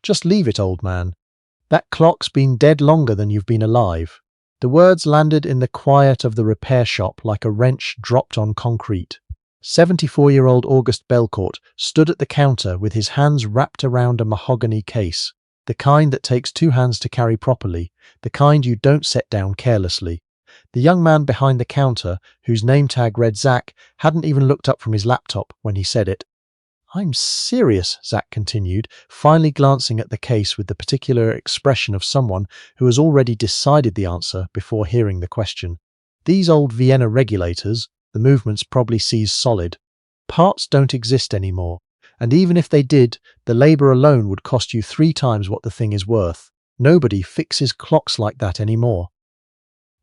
Just leave it, old man. That clock's been dead longer than you've been alive." The words landed in the quiet of the repair shop like a wrench dropped on concrete. 74-year-old August Bellecourt stood at the counter with his hands wrapped around a mahogany case, the kind that takes 2 hands to carry properly, the kind you don't set down carelessly. The young man behind the counter, whose name tag read Zach, hadn't even looked up from his laptop when he said it. "I'm serious," Zach continued, finally glancing at the case with the particular expression of someone who has already decided the answer before hearing the question. "These old Vienna regulators, the movements probably sees solid. Parts don't exist anymore, and even if they did, the labour alone would cost you 3 times what the thing is worth. Nobody fixes clocks like that anymore."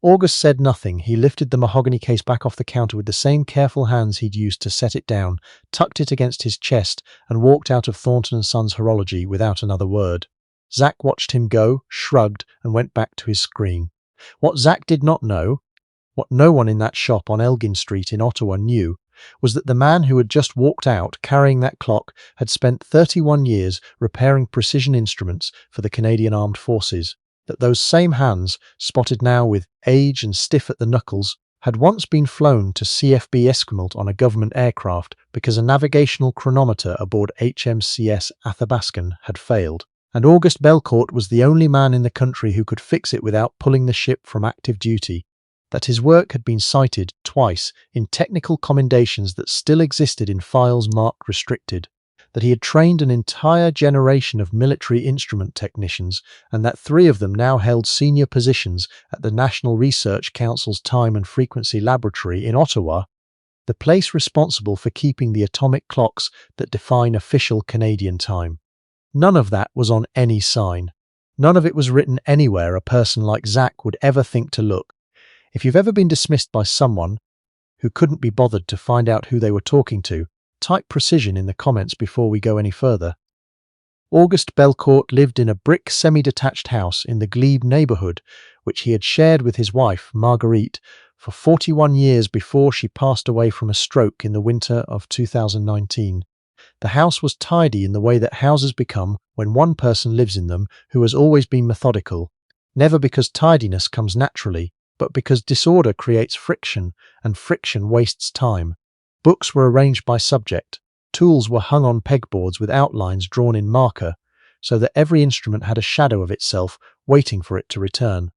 August said nothing. He lifted the mahogany case back off the counter with the same careful hands he'd used to set it down, tucked it against his chest, and walked out of Thornton & Sons Horology without another word. Zach watched him go, shrugged, and went back to his screen. What Zach did not know, what no one in that shop on Elgin Street in Ottawa knew, was that the man who had just walked out carrying that clock had spent 31 years repairing precision instruments for the Canadian Armed Forces. That those same hands, spotted now with age and stiff at the knuckles, had once been flown to CFB Esquimalt on a government aircraft because a navigational chronometer aboard HMCS Athabascan had failed, and August Bellecourt was the only man in the country who could fix it without pulling the ship from active duty. That his work had been cited twice in technical commendations that still existed in files marked restricted. That he had trained an entire generation of military instrument technicians, and that 3 of them now held senior positions at the National Research Council's Time and Frequency Laboratory in Ottawa, the place responsible for keeping the atomic clocks that define official Canadian time. None of that was on any sign. None of it was written anywhere a person like Zach would ever think to look. If you've ever been dismissed by someone who couldn't be bothered to find out who they were talking to, type precision in the comments before we go any further. August Bellecourt lived in a brick semi-detached house in the Glebe neighbourhood, which he had shared with his wife, Marguerite, for 41 years before she passed away from a stroke in the winter of 2019. The house was tidy in the way that houses become when one person lives in them who has always been methodical, never because tidiness comes naturally, but because disorder creates friction, and friction wastes time. Books were arranged by subject. Tools were hung on pegboards with outlines drawn in marker, so that every instrument had a shadow of itself waiting for it to return.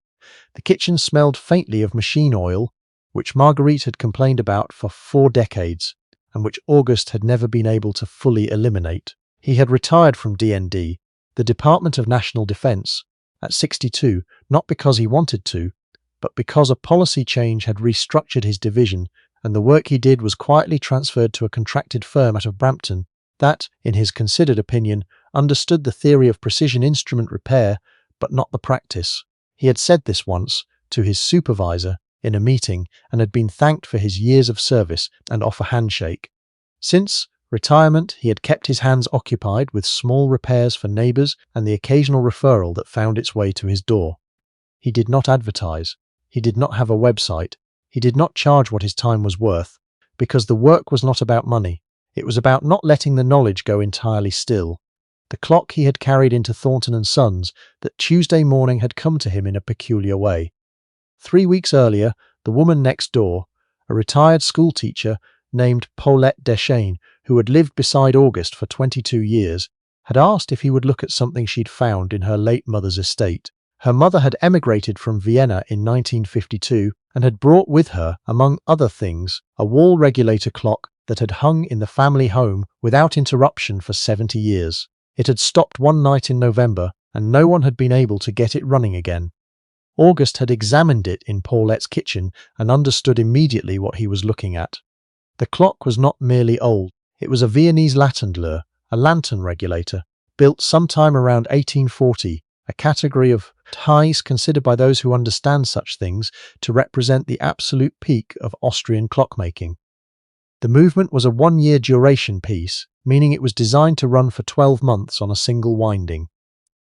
The kitchen smelled faintly of machine oil, which Marguerite had complained about for 4 decades, and which August had never been able to fully eliminate. He had retired from DND, the Department of National Defence, at 62, not because he wanted to, but because a policy change had restructured his division, and the work he did was quietly transferred to a contracted firm out of Brampton that, in his considered opinion, understood the theory of precision instrument repair, but not the practice. He had said this once to his supervisor in a meeting and had been thanked for his years of service and off a handshake. Since retirement, he had kept his hands occupied with small repairs for neighbours and the occasional referral that found its way to his door. He did not advertise. He did not have a website. He did not charge what his time was worth, because the work was not about money. It was about not letting the knowledge go entirely still. The clock he had carried into Thornton & Sons that Tuesday morning had come to him in a peculiar way. 3 weeks earlier, the woman next door, a retired schoolteacher named Paulette Deschênes, who had lived beside August for 22 years, had asked if he would look at something she'd found in her late mother's estate. Her mother had emigrated from Vienna in 1952 and had brought with her, among other things, a wall regulator clock that had hung in the family home without interruption for 70 years. It had stopped one night in November, and no one had been able to get it running again. August had examined it in Paulette's kitchen and understood immediately what he was looking at. The clock was not merely old. It was a Viennese Laterndluhr, a lantern regulator, built sometime around 1840, a category of ties considered by those who understand such things to represent the absolute peak of Austrian clockmaking. The movement was a 1-year duration piece, meaning it was designed to run for 12 months on a single winding.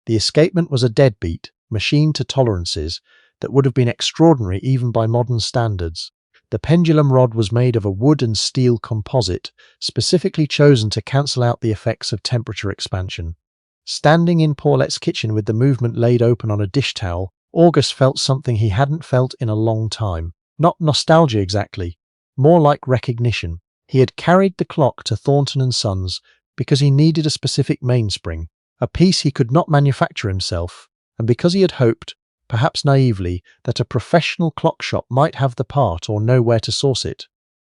The escapement was a deadbeat, machined to tolerances, that would have been extraordinary even by modern standards. The pendulum rod was made of a wood and steel composite, specifically chosen to cancel out the effects of temperature expansion. Standing in Paulette's kitchen with the movement laid open on a dish towel, August felt something he hadn't felt in a long time. Not nostalgia exactly, more like recognition. He had carried the clock to Thornton & Sons because he needed a specific mainspring, a piece he could not manufacture himself, and because he had hoped, perhaps naively, that a professional clock shop might have the part or know where to source it.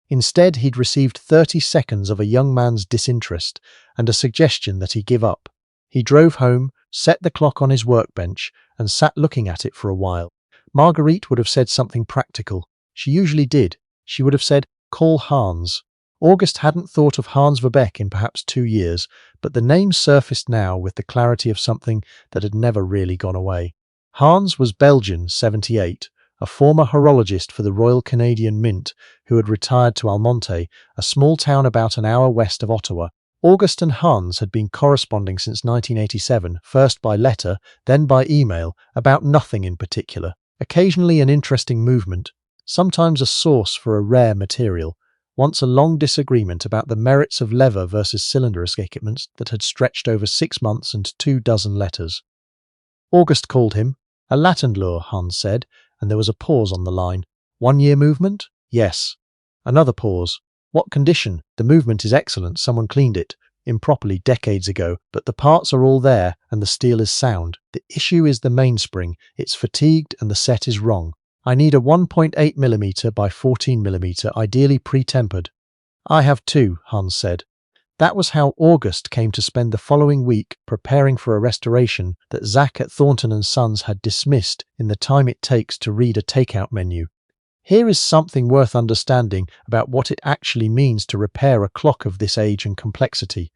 Instead, he'd received 30 seconds of a young man's disinterest and a suggestion that he give up. He drove home, set the clock on his workbench, and sat looking at it for a while. Marguerite would have said something practical. She usually did. She would have said, "Call Hans." August hadn't thought of Hans Verbeek in perhaps 2 years, but the name surfaced now with the clarity of something that had never really gone away. Hans was Belgian, 78, a former horologist for the Royal Canadian Mint who had retired to Almonte, a small town about an hour west of Ottawa. August and Hans had been corresponding since 1987, first by letter, then by email, about nothing in particular. Occasionally an interesting movement, sometimes a source for a rare material, once a long disagreement about the merits of lever versus cylinder escapements that had stretched over 6 months and 24 letters. August called him. "A Laterndluhr," Hans said, and there was a pause on the line. "1-year movement?" "Yes." Another pause. "What condition?" "The movement is excellent. Someone cleaned it improperly decades ago, but the parts are all there and the steel is sound. The issue is the mainspring. It's fatigued and the set is wrong. I need a 1.8mm by 14mm, ideally pre-tempered." "I have 2, Hans said. That was how August came to spend the following week preparing for a restoration that Zach at Thornton & Sons had dismissed in the time it takes to read a takeout menu. Here is something worth understanding about what it actually means to repair a clock of this age and complexity.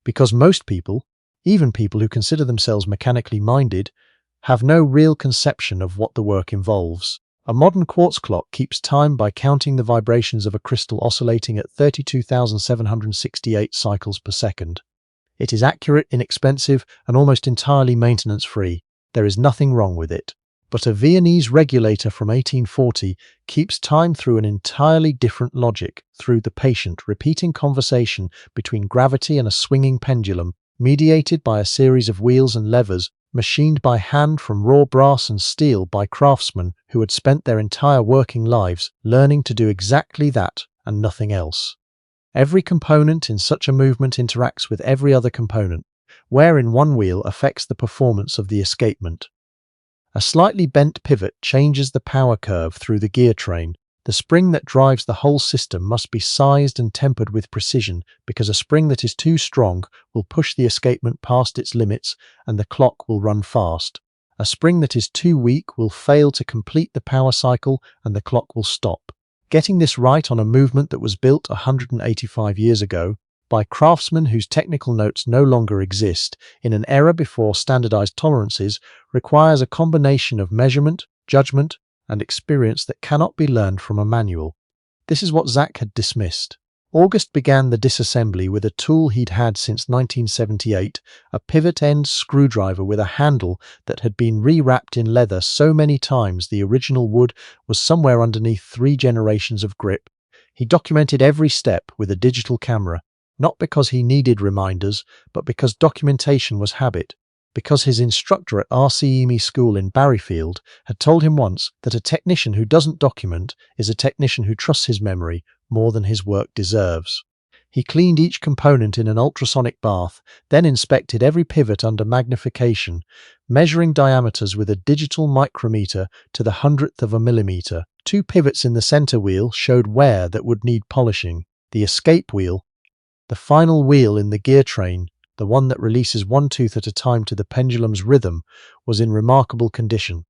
Because most people, even people who consider themselves mechanically minded, have no real conception of what the work involves. A modern quartz clock keeps time by counting the vibrations of a crystal oscillating at 32,768 cycles per second. It is accurate, inexpensive, and almost entirely maintenance-free. There is nothing wrong with it. But a Viennese regulator from 1840 keeps time through an entirely different logic, through the patient, repeating conversation between gravity and a swinging pendulum, mediated by a series of wheels and levers, machined by hand from raw brass and steel by craftsmen who had spent their entire working lives learning to do exactly that and nothing else. Every component in such a movement interacts with every other component, wherein one wheel affects the performance of the escapement. A slightly bent pivot changes the power curve through the gear train. The spring that drives the whole system must be sized and tempered with precision, because a spring that is too strong will push the escapement past its limits and the clock will run fast. A spring that is too weak will fail to complete the power cycle and the clock will stop. Getting this right on a movement that was built 185 years ago, by craftsmen whose technical notes no longer exist, in an era before standardized tolerances, requires a combination of measurement, judgment, and experience that cannot be learned from a manual. This is what Zach had dismissed. August began the disassembly with a tool he'd had since 1978, a pivot-end screwdriver with a handle that had been rewrapped in leather so many times the original wood was somewhere underneath 3 generations of grip. He documented every step with a digital camera, not because he needed reminders, but because documentation was habit. Because his instructor at RCEME School in Barryfield had told him once that a technician who doesn't document is a technician who trusts his memory more than his work deserves. He cleaned each component in an ultrasonic bath, then inspected every pivot under magnification, measuring diameters with a digital micrometer to the 100th of a millimeter. 2 pivots in the center wheel showed wear that would need polishing. The escape wheel, the final wheel in the gear train, the one that releases 1 tooth at a time to the pendulum's rhythm, was in remarkable condition.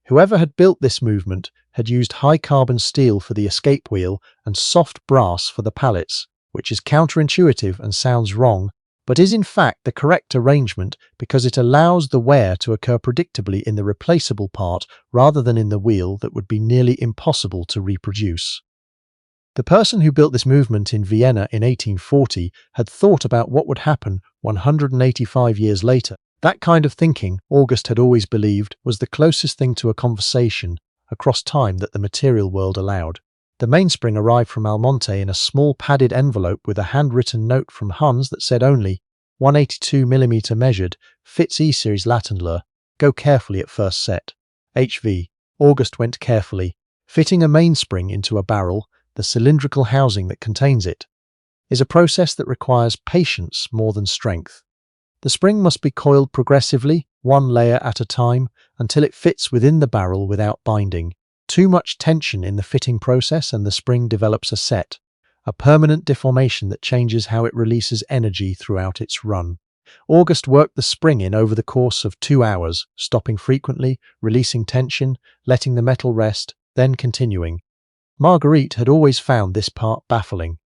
Whoever had built this movement had used high-carbon steel for the escape wheel and soft brass for the pallets, which is counterintuitive and sounds wrong, but is in fact the correct arrangement because it allows the wear to occur predictably in the replaceable part rather than in the wheel that would be nearly impossible to reproduce. The person who built this movement in Vienna in 1840 had thought about what would happen 185 years later. That kind of thinking, August had always believed, was the closest thing to a conversation across time that the material world allowed. The mainspring arrived from Almonte in a small padded envelope with a handwritten note from Hans that said only, 182mm measured, fits E-series Laterndluhr. Go carefully at first set. HV. August went carefully. Fitting a mainspring into a barrel, the cylindrical housing that contains it, is a process that requires patience more than strength. The spring must be coiled progressively, one layer at a time, until it fits within the barrel without binding. Too much tension in the fitting process and the spring develops a set, a permanent deformation that changes how it releases energy throughout its run. August worked the spring in over the course of 2 hours, stopping frequently, releasing tension, letting the metal rest, then continuing. Marguerite had always found this part baffling.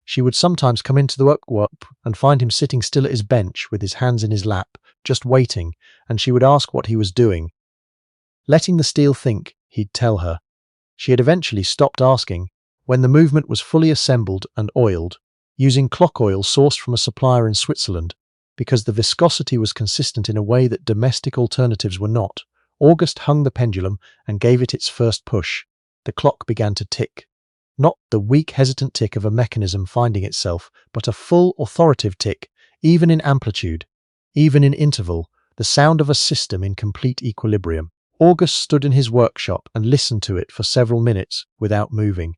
She would sometimes come into the workshop and find him sitting still at his bench with his hands in his lap, just waiting, and she would ask what he was doing. Letting the steel think, he'd tell her. She had eventually stopped asking. When the movement was fully assembled and oiled, using clock oil sourced from a supplier in Switzerland, because the viscosity was consistent in a way that domestic alternatives were not, August hung the pendulum and gave it its first push. The clock began to tick. Not the weak, hesitant tick of a mechanism finding itself, but a full, authoritative tick, even in amplitude, even in interval, the sound of a system in complete equilibrium. August stood in his workshop and listened to it for several minutes without moving.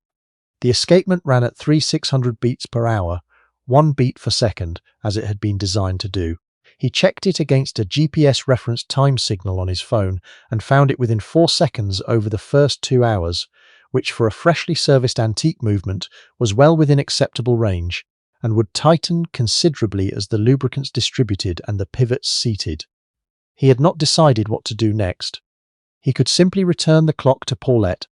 The escapement ran at 3600 beats per hour, 1 beat per second, as it had been designed to do. He checked it against a GPS-referenced time signal on his phone and found it within 4 seconds over the first 2 hours, which for a freshly serviced antique movement was well within acceptable range, and would tighten considerably as the lubricants distributed and the pivots seated. He had not decided what to do next. He could simply return the clock to Paulette.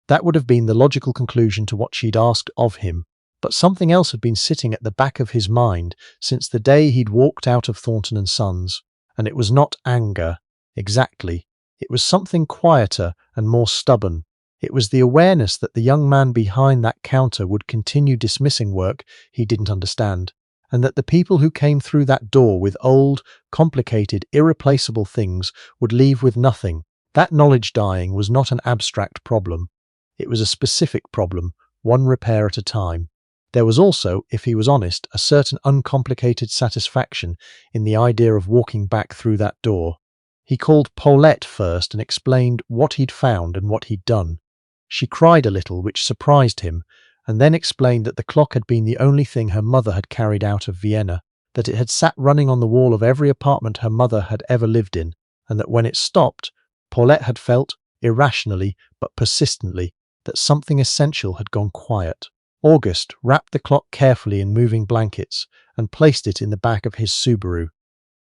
That would have been the logical conclusion to what she'd asked of him, but something else had been sitting at the back of his mind since the day he'd walked out of Thornton & Sons, and it was not anger, exactly. It was something quieter and more stubborn. It was the awareness that the young man behind that counter would continue dismissing work he didn't understand, and that the people who came through that door with old, complicated, irreplaceable things would leave with nothing. That knowledge dying was not an abstract problem. It was a specific problem, one repair at a time. There was also, if he was honest, a certain uncomplicated satisfaction in the idea of walking back through that door. He called Paulette first and explained what he'd found and what he'd done. She cried a little, which surprised him, and then explained that the clock had been the only thing her mother had carried out of Vienna, that it had sat running on the wall of every apartment her mother had ever lived in, and that when it stopped, Paulette had felt, irrationally but persistently, that something essential had gone quiet. August wrapped the clock carefully in moving blankets and placed it in the back of his Subaru.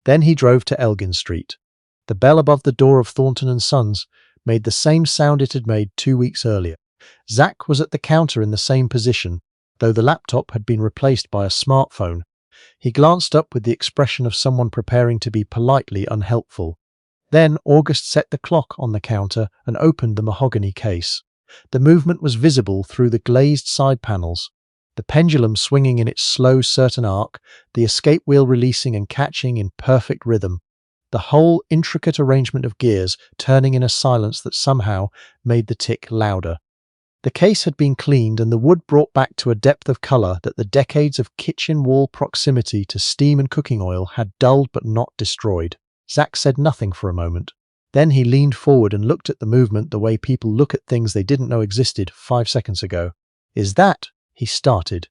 Then he drove to Elgin Street. The bell above the door of Thornton & Sons made the same sound it had made 2 weeks earlier. Zach was at the counter in the same position, though the laptop had been replaced by a smartphone. He glanced up with the expression of someone preparing to be politely unhelpful. Then August set the clock on the counter and opened the mahogany case. The movement was visible through the glazed side panels, the pendulum swinging in its slow, certain arc, the escape wheel releasing and catching in perfect rhythm, the whole intricate arrangement of gears turning in a silence that somehow made the tick louder. The case had been cleaned and the wood brought back to a depth of colour that the decades of kitchen wall proximity to steam and cooking oil had dulled but not destroyed. Zach said nothing for a moment. Then he leaned forward and looked at the movement the way people look at things they didn't know existed 5 seconds ago. "Is that?" he started.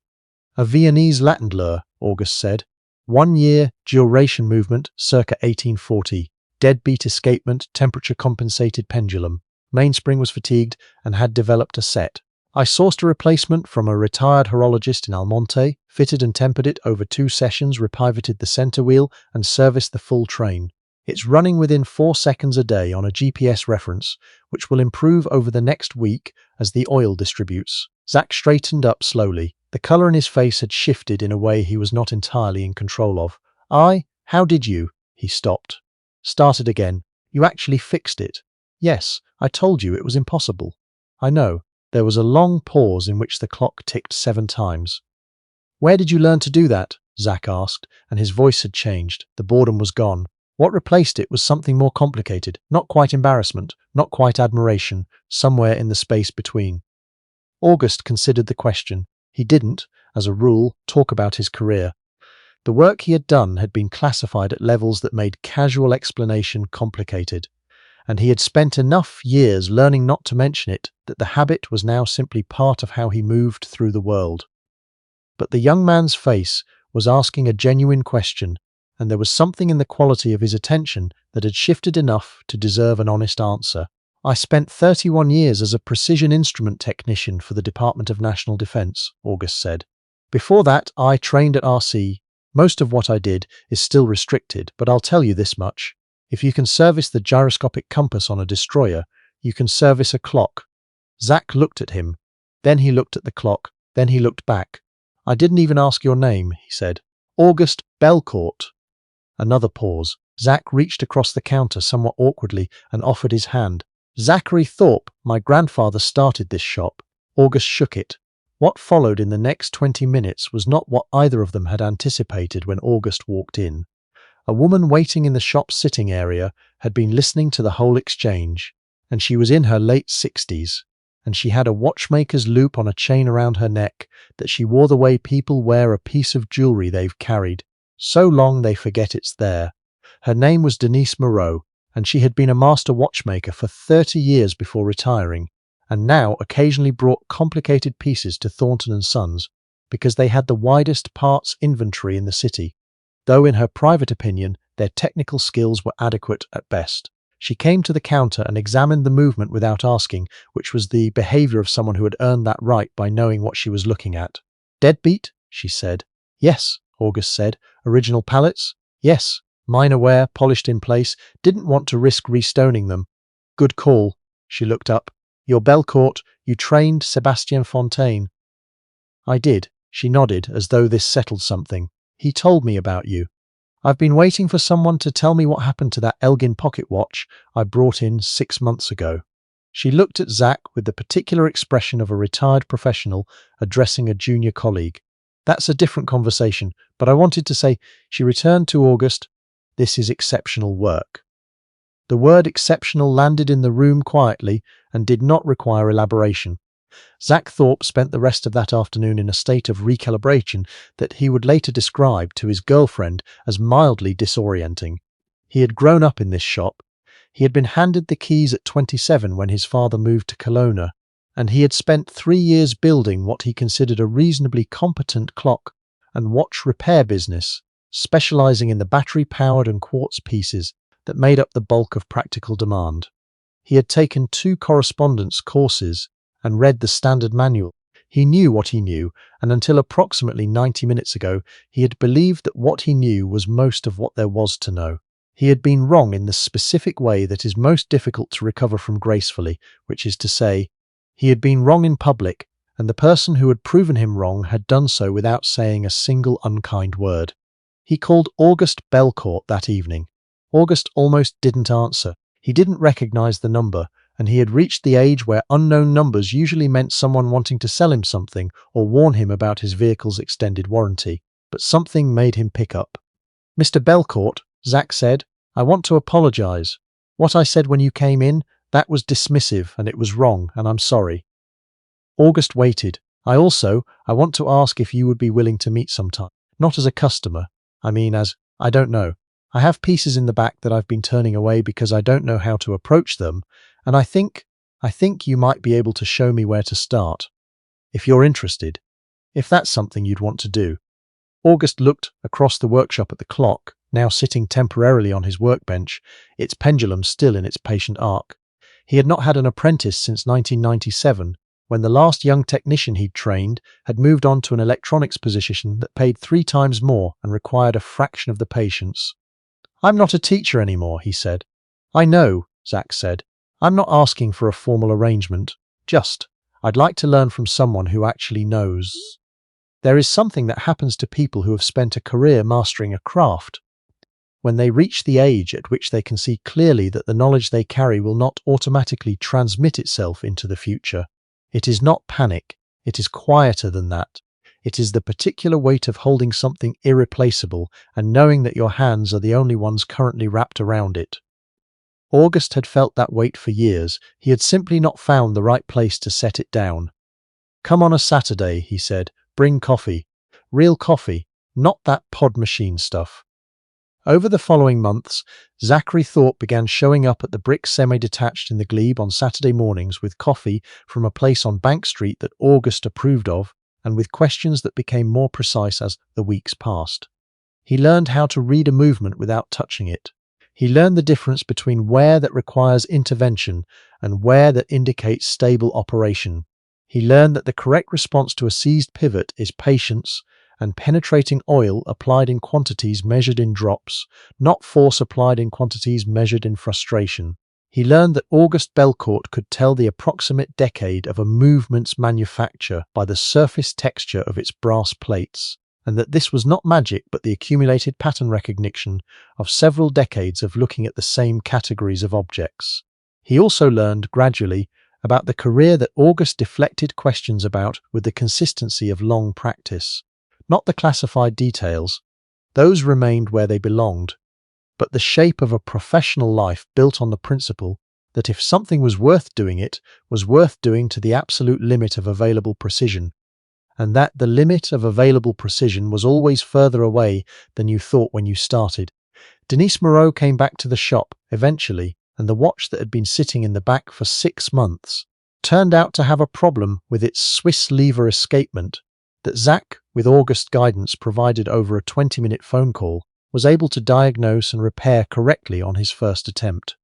"A Viennese Laterndluhr," August said. 1 year duration movement, circa 1840. Deadbeat escapement, temperature-compensated pendulum. Mainspring was fatigued and had developed a set. I sourced a replacement from a retired horologist in Almonte, fitted and tempered it over 2 sessions, repivoted the center wheel, and serviced the full train. It's running within 4 seconds a day on a GPS reference, which will improve over the next week as the oil distributes. Zach straightened up slowly. The colour in his face had shifted in a way he was not entirely in control of. How did you?" He stopped. Started again. "You actually fixed it?" "Yes, I told you it was impossible." "I know." There was a long pause in which the clock ticked 7 times. "Where did you learn to do that?" Zach asked, and his voice had changed. The boredom was gone. What replaced it was something more complicated, not quite embarrassment, not quite admiration, somewhere in the space between. August considered the question. He didn't, as a rule, talk about his career. The work he had done had been classified at levels that made casual explanation complicated, and he had spent enough years learning not to mention it that the habit was now simply part of how he moved through the world. But the young man's face was asking a genuine question, and there was something in the quality of his attention that had shifted enough to deserve an honest answer. I spent 31 years as a precision instrument technician for the Department of National Defense, August said. Before that, I trained at RC. Most of what I did is still restricted, but I'll tell you this much. If you can service the gyroscopic compass on a destroyer, you can service a clock. Zach looked at him. Then he looked at the clock. Then he looked back. I didn't even ask your name, he said. August Bellecourt. Another pause. Zach reached across the counter somewhat awkwardly and offered his hand. Zachary Thorpe, my grandfather started this shop. August shook it. What followed in the next 20 minutes was not what either of them had anticipated when August walked in. A woman waiting in the shop's sitting area had been listening to the whole exchange, and she was in her late 60s, and she had a watchmaker's loop on a chain around her neck that she wore the way people wear a piece of jewelry they've carried so long they forget it's there. Her name was Denise Moreau, and she had been a master watchmaker for 30 years before retiring, and now occasionally brought complicated pieces to Thornton & Sons because they had the widest parts inventory in the city, though in her private opinion their technical skills were adequate at best. She came to the counter and examined the movement without asking, which was the behavior of someone who had earned that right by knowing what she was looking at. Deadbeat? She said. Yes, August said. Original pallets? Yes. Minor wear, polished in place. Didn't want to risk restoning them. Good call. She looked up. You're Bellecourt. You trained Sebastien Fontaine. I did. She nodded, as though this settled something. He told me about you. I've been waiting for someone to tell me what happened to that Elgin pocket watch I brought in 6 months ago. She looked at Zach with the particular expression of a retired professional addressing a junior colleague. That's a different conversation, but I wanted to say, she returned to August, this is exceptional work. The word exceptional landed in the room quietly and did not require elaboration. Zach Thorpe spent the rest of that afternoon in a state of recalibration that he would later describe to his girlfriend as mildly disorienting. He had grown up in this shop. He had been handed the keys at 27 when his father moved to Kelowna, and he had spent 3 years building what he considered a reasonably competent clock and watch repair business, specializing in the battery-powered and quartz pieces that made up the bulk of practical demand. He had taken 2 correspondence courses and read the standard manual. He knew what he knew, and until approximately 90 minutes ago, he had believed that what he knew was most of what there was to know. He had been wrong in the specific way that is most difficult to recover from gracefully, which is to say, he had been wrong in public, and the person who had proven him wrong had done so without saying a single unkind word. He called August Bellecourt that evening. August almost didn't answer. He didn't recognize the number, and he had reached the age where unknown numbers usually meant someone wanting to sell him something or warn him about his vehicle's extended warranty. But something made him pick up. Mr. Bellecourt, Zach said, I want to apologize. What I said when you came in, that was dismissive and it was wrong, and I'm sorry. August waited. I want to ask if you would be willing to meet sometime. Not as a customer. I mean I don't know. I have pieces in the back that I've been turning away because I don't know how to approach them, and I think you might be able to show me where to start. If you're interested. If that's something you'd want to do. August looked across the workshop at the clock, now sitting temporarily on his workbench, its pendulum still in its patient arc. He had not had an apprentice since 1997, when the last young technician he'd trained had moved on to an electronics position that paid 3 times more and required a fraction of the patience. I'm not a teacher anymore, he said. I know, Zach said. I'm not asking for a formal arrangement. Just, I'd like to learn from someone who actually knows. There is something that happens to people who have spent a career mastering a craft. When they reach the age at which they can see clearly that the knowledge they carry will not automatically transmit itself into the future. It is not panic. It is quieter than that. It is the particular weight of holding something irreplaceable and knowing that your hands are the only ones currently wrapped around it. August had felt that weight for years. He had simply not found the right place to set it down. Come on a Saturday, he said. Bring coffee. Real coffee. not that pod machine stuff. Over the following months, Zachary Thorpe began showing up at the brick semi-detached in the Glebe on Saturday mornings with coffee from a place on Bank Street that August approved of, and with questions that became more precise as the weeks passed. He learned how to read a movement without touching it. He learned the difference between wear that requires intervention and wear that indicates stable operation. He learned that the correct response to a seized pivot is patience and penetrating oil applied in quantities measured in drops, not force applied in quantities measured in frustration. He learned that Auguste Bellecourt could tell the approximate decade of a movement's manufacture by the surface texture of its brass plates, and that this was not magic but the accumulated pattern recognition of several decades of looking at the same categories of objects. He also learned, gradually, about the career that Auguste deflected questions about with the consistency of long practice. Not the classified details, those remained where they belonged, but the shape of a professional life built on the principle that if something was worth doing, it was worth doing to the absolute limit of available precision, and that the limit of available precision was always further away than you thought when you started. Denise Moreau came back to the shop, eventually, and the watch that had been sitting in the back for 6 months turned out to have a problem with its Swiss lever escapement that Zach, with August guidance provided over a 20-minute phone call, was able to diagnose and repair correctly on his first attempt.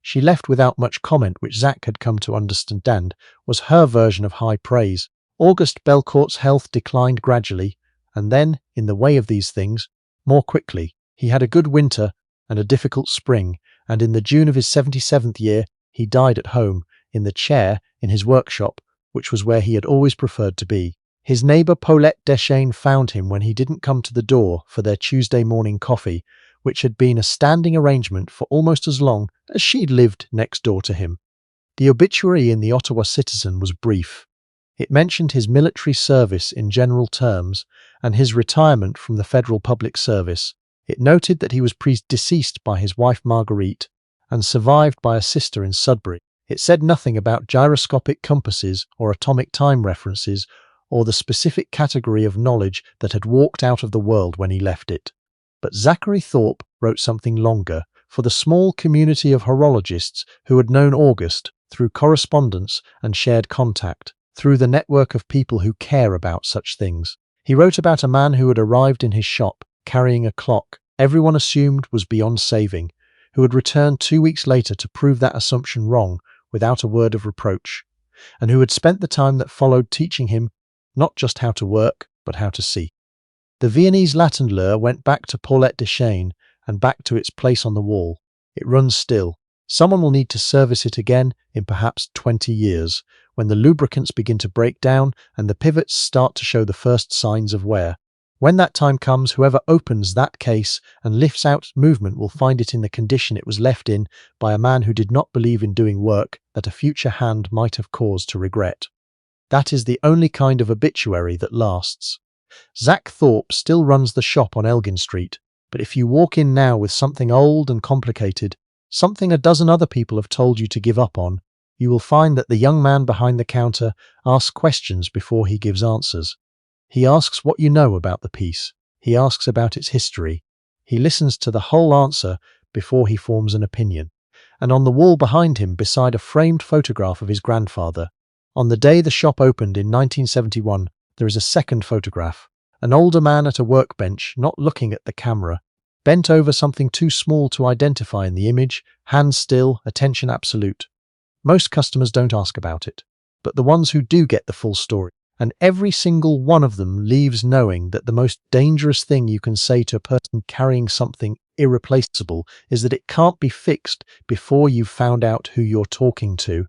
She left without much comment, which Zach had come to understand was her version of high praise. Auguste Bellecourt's health declined gradually, and then, in the way of these things, more quickly. He had a good winter and a difficult spring, and in the June of his 77th year, he died at home, in the chair in his workshop, which was where he had always preferred to be. His neighbour Paulette Deschênes found him when he didn't come to the door for their Tuesday morning coffee, which had been a standing arrangement for almost as long as she'd lived next door to him. The obituary in the Ottawa Citizen was brief. It mentioned his military service in general terms and his retirement from the federal public service. It noted that he was predeceased by his wife Marguerite and survived by a sister in Sudbury. It said nothing about gyroscopic compasses or atomic time references or the specific category of knowledge that had walked out of the world when he left it. But Zachary Thorpe wrote something longer for the small community of horologists who had known Auguste through correspondence and shared contact, through the network of people who care about such things. He wrote about a man who had arrived in his shop carrying a clock everyone assumed was beyond saving, who had returned 2 weeks later to prove that assumption wrong without a word of reproach, and who had spent the time that followed teaching him not just how to work, but how to see. The Viennese Laterndluhr went back to Paulette Deschênes and back to its place on the wall. It runs still. Someone will need to service it again in perhaps 20 years, when the lubricants begin to break down and the pivots start to show the first signs of wear. When that time comes, whoever opens that case and lifts out movement will find it in the condition it was left in by a man who did not believe in doing work that a future hand might have cause to regret. That is the only kind of obituary that lasts. Zach Thorpe still runs the shop on Elgin Street, but if you walk in now with something old and complicated, something a dozen other people have told you to give up on, you will find that the young man behind the counter asks questions before he gives answers. He asks what you know about the piece. He asks about its history. He listens to the whole answer before he forms an opinion. And on the wall behind him, beside a framed photograph of his grandfather, on the day the shop opened in 1971, there is a second photograph. An older man at a workbench, not looking at the camera, bent over something too small to identify in the image, hands still, attention absolute. Most customers don't ask about it, but the ones who do get the full story, and every single one of them leaves knowing that the most dangerous thing you can say to a person carrying something irreplaceable is that it can't be fixed before you've found out who you're talking to.